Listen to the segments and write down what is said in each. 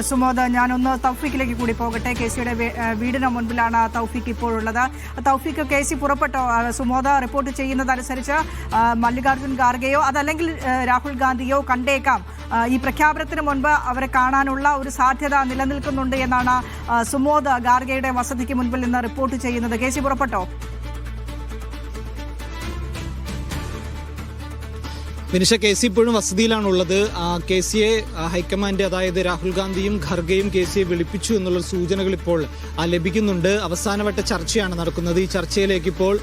സുമോദ്, ഞാനൊന്ന് തൗഫീഖിലേക്ക് കൂടി പോകട്ടെ. കെ.സിയുടെ വീടിന് മുൻപിലാണ് തൗഫീഖ് ഇപ്പോഴുള്ളത്. തൗഫീഖ്, കെ.സി പുറപ്പെട്ടോ? സുമോദ് റിപ്പോർട്ട് ചെയ്യുന്നതനുസരിച്ച് മല്ലികാർജ്ജുൻ ഖാർഗെയോ അതല്ലെങ്കിൽ രാഹുൽ ഗാന്ധിയോ കണ്ടേക്കാം. ഈ പ്രഖ്യാപനത്തിന് മുൻപ് അവരെ കാണാനുള്ള ഒരു സാധ്യത നിലനിൽക്കുന്നുണ്ട് എന്നാണ് സുമോദ് ഖാർഗെയുടെ വസതിക്ക് മുൻപിൽ നിന്ന് റിപ്പോർട്ട് ചെയ്യുന്നത്. കെ.സി പുറപ്പെട്ടോ? വിനിഷ, കെ.സി ഇപ്പോഴും വസതിയിലാണുള്ളത്. കെ.സിയെ ഹൈക്കമാൻഡ്, അതായത് രാഹുൽ ഗാന്ധിയും ഖർഗെയും കെ.സിയെ വിളിപ്പിച്ചു എന്നുള്ള സൂചനകൾ ഇപ്പോൾ ലഭിക്കുന്നുണ്ട്. അവസാനവട്ട ചർച്ചയാണ് നടക്കുന്നത്. ഈ ചർച്ചയിലേക്ക് ഇപ്പോൾ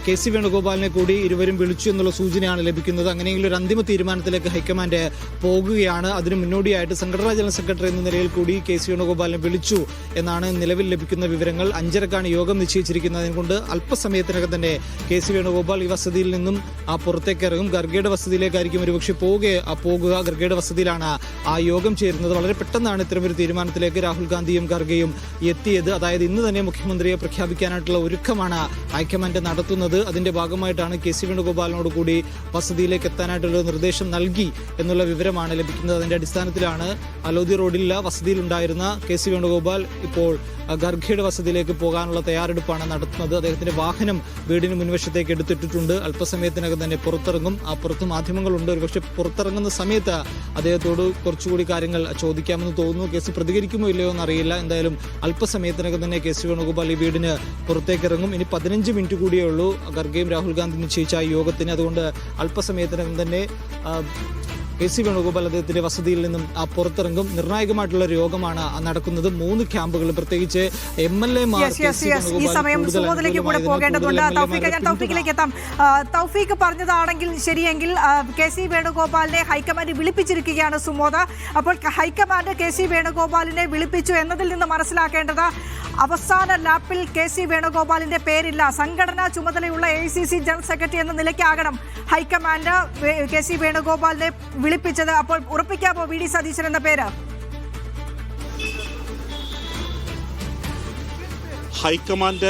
കെ.സി വേണുഗോപാലിനെ കൂടി ഇരുവരും വിളിച്ചു എന്നുള്ള സൂചനയാണ് ലഭിക്കുന്നത്. അങ്ങനെയെങ്കിൽ ഒരു അന്തിമ തീരുമാനത്തിലേക്ക് ഹൈക്കമാൻഡ് പോകുകയാണ്. അതിന് മുന്നോടിയായിട്ട് സംഘടനാ ജനറൽ സെക്രട്ടറി എന്ന നിലയിൽ കൂടി കെ.സി വേണുഗോപാലിനെ വിളിച്ചു എന്നാണ് നിലവിൽ ലഭിക്കുന്ന വിവരങ്ങൾ. 5:30ക്കാണ് യോഗം നിശ്ചയിച്ചിരിക്കുന്നത്. അതുകൊണ്ട് അല്പസമയത്തിനകം തന്നെ കെ.സി വേണുഗോപാൽ ഈ വസതിയിൽ നിന്നും പുറത്തേക്ക് ഇറങ്ങും. ഖർഗെയുടെ വസതിയിലേക്കായിരിക്കും ഒരുപക്ഷെ പോകുക. ഖർഗെയുടെ വസതിയിലാണ് ആ യോഗം ചേരുന്നത്. വളരെ പെട്ടെന്നാണ് ഇത്തരമൊരു തീരുമാനത്തിലേക്ക് രാഹുൽ ഗാന്ധിയും ഖർഗെയും എത്തിയത്. അതായത് ഇന്ന് തന്നെ മുഖ്യമന്ത്രിയെ പ്രഖ്യാപിക്കാനായിട്ടുള്ള ഒരുക്കമാണ് ഹൈക്കമാൻഡ് നടത്തുന്നത്. അതിന്റെ ഭാഗമായിട്ടാണ് കെ.സി വേണുഗോപാലിനോട് കൂടി വസതിയിലേക്ക് എത്താനായിട്ടുള്ള നിർദ്ദേശം നൽകി എന്നുള്ള വിവരമാണ് ലഭിക്കുന്നത്. അതിന്റെ അടിസ്ഥാനത്തിലാണ് ലോധി റോഡിൽ വസതിയിലുണ്ടായിരുന്ന കെ.സി വേണുഗോപാൽ ഇപ്പോൾ ഖർഗെയുടെ വസതിയിലേക്ക് പോകാനുള്ള തയ്യാറെടുപ്പാണ് നടത്തുന്നത്. അദ്ദേഹത്തിന്റെ വാഹനം വീടിന് മുൻവശത്തേക്ക് എടുത്തിട്ടിട്ടുണ്ട്. അല്പസമയത്തിനകം തന്നെ പുറത്തിറങ്ങും. പുറത്ത് മാധ്യമങ്ങളുണ്ട്. ഒരുപക്ഷെ പുറത്തിറങ്ങുന്ന സമയത്ത് അദ്ദേഹത്തോട് കുറച്ചുകൂടി കാര്യങ്ങൾ ചോദിക്കാമെന്ന് തോന്നുന്നു. കെ.സി പ്രതികരിക്കുമോ ഇല്ലയോ എന്നറിയില്ല. എന്തായാലും അല്പസമയത്തിനകം തന്നെ കെ.സി വേണുഗോപാൽ ഈ വീടിന് പുറത്തേക്ക് ഇറങ്ങും. ഇനി 15 മിനിറ്റ് കൂടിയേ ഉള്ളൂ ഖർഗെയും രാഹുൽ ഗാന്ധി നിശ്ചയിച്ച ആ യോഗത്തിന്. അതുകൊണ്ട് അല്പസമയത്തിനകം തന്നെ കെ.സി വേണുഗോപാൽ അദ്ദേഹത്തിന്റെ വസതിയിൽ നിന്നും പുറത്തിറങ്ങും. നിർണായകമായിട്ടുള്ള ഒരു യോഗമാണ് നടക്കുന്നത്. 3 ക്യാമ്പുകൾ, പ്രത്യേകിച്ച് MLA-മാർ ഈ സമയം സുമോദിലേക്ക് കൂടെ പോകേണ്ടതുണ്ട്. തൗഫീഖിലേക്ക് എത്താം. തൗഫീഖ് പറഞ്ഞതാണെങ്കിൽ ശരിയെങ്കിൽ കെ.സി വേണുഗോപാലിനെ ഹൈക്കമാൻഡ് വിളിപ്പിച്ചിരിക്കുകയാണ് സുമോദ്. അപ്പോൾ ഹൈക്കമാൻഡ് കെ.സി വേണുഗോപാലിനെ വിളിപ്പിച്ചു എന്നതിൽ നിന്ന് മനസ്സിലാക്കേണ്ടത് അവസാന ലാപ്പിൽ കെ.സി വേണുഗോപാലിന്റെ പേരില്ല. സംഘടനാ ചുമതലയുള്ള AICC ജനറൽ സെക്രട്ടറി എന്ന നിലയ്ക്കാകണം ഹൈക്കമാൻഡ് കെ.സി വേണുഗോപാലിനെ വിളിപ്പിച്ചത്. അപ്പോൾ ഉറപ്പിക്കാമോ വി.ഡി. സതീശൻ എന്ന പേര്? ഹൈക്കമാൻഡ്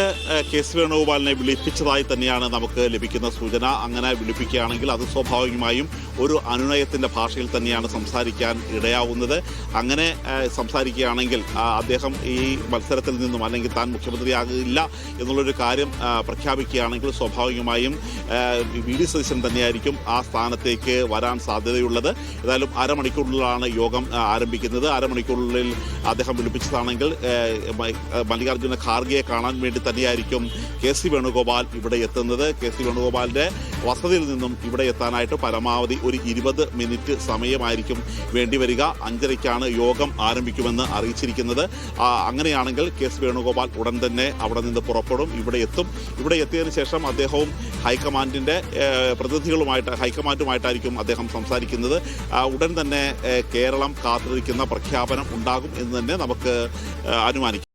കെ.സി വേണുഗോപാലിനെ വിളിപ്പിച്ചതായി തന്നെയാണ് നമുക്ക് ലഭിക്കുന്ന സൂചന. അങ്ങനെ വിളിപ്പിക്കുകയാണെങ്കിൽ അത് സ്വാഭാവികമായും ഒരു അനുനയത്തിൻ്റെ ഭാഷയിൽ തന്നെയാണ് സംസാരിക്കാൻ ഇടയാവുന്നത്. അങ്ങനെ സംസാരിക്കുകയാണെങ്കിൽ അദ്ദേഹം ഈ മത്സരത്തിൽ നിന്നും അല്ലെങ്കിൽ താൻ മുഖ്യമന്ത്രിയാകില്ല എന്നുള്ളൊരു കാര്യം പ്രഖ്യാപിക്കുകയാണെങ്കിൽ സ്വാഭാവികമായും വി.ഡി. സതീശൻ തന്നെയായിരിക്കും ആ സ്ഥാനത്തേക്ക് വരാൻ സാധ്യതയുള്ളത്. ഏതായാലും അരമണിക്കൂറിലാണ് യോഗം ആരംഭിക്കുന്നത്. അരമണിക്കൂറിനുള്ളിൽ അദ്ദേഹം വിളിപ്പിച്ചതാണെങ്കിൽ മല്ലികാർജ്ജുന ഖാർഗെ കാണാൻ വേണ്ടി തന്നെയായിരിക്കും കെ.സി വേണുഗോപാൽ ഇവിടെ എത്തുന്നത്. കെ.സി വേണുഗോപാലിന്റെ വസതിയിൽ നിന്നും ഇവിടെ എത്താനായിട്ട് പരമാവധി ഒരു 20 മിനിറ്റ് സമയമായിരിക്കും വേണ്ടിവരിക. 5:30ക്കാണ് യോഗം ആരംഭിക്കുമെന്ന് അറിയിച്ചിരിക്കുന്നത്. അങ്ങനെയാണെങ്കിൽ കെ.സി വേണുഗോപാൽ ഉടൻ തന്നെ അവിടെ നിന്ന് പുറപ്പെടും, ഇവിടെ എത്തും. ഇവിടെ എത്തിയതിനു ശേഷം അദ്ദേഹവും ഹൈക്കമാൻഡിന്റെ ഹൈക്കമാൻഡുമായിട്ടായിരിക്കും അദ്ദേഹം സംസാരിക്കുന്നത്. ഉടൻ തന്നെ കേരളം കാത്തിരിക്കുന്ന പ്രഖ്യാപനം ഉണ്ടാകും എന്ന് തന്നെ നമുക്ക് അനുമാനിക്കാം.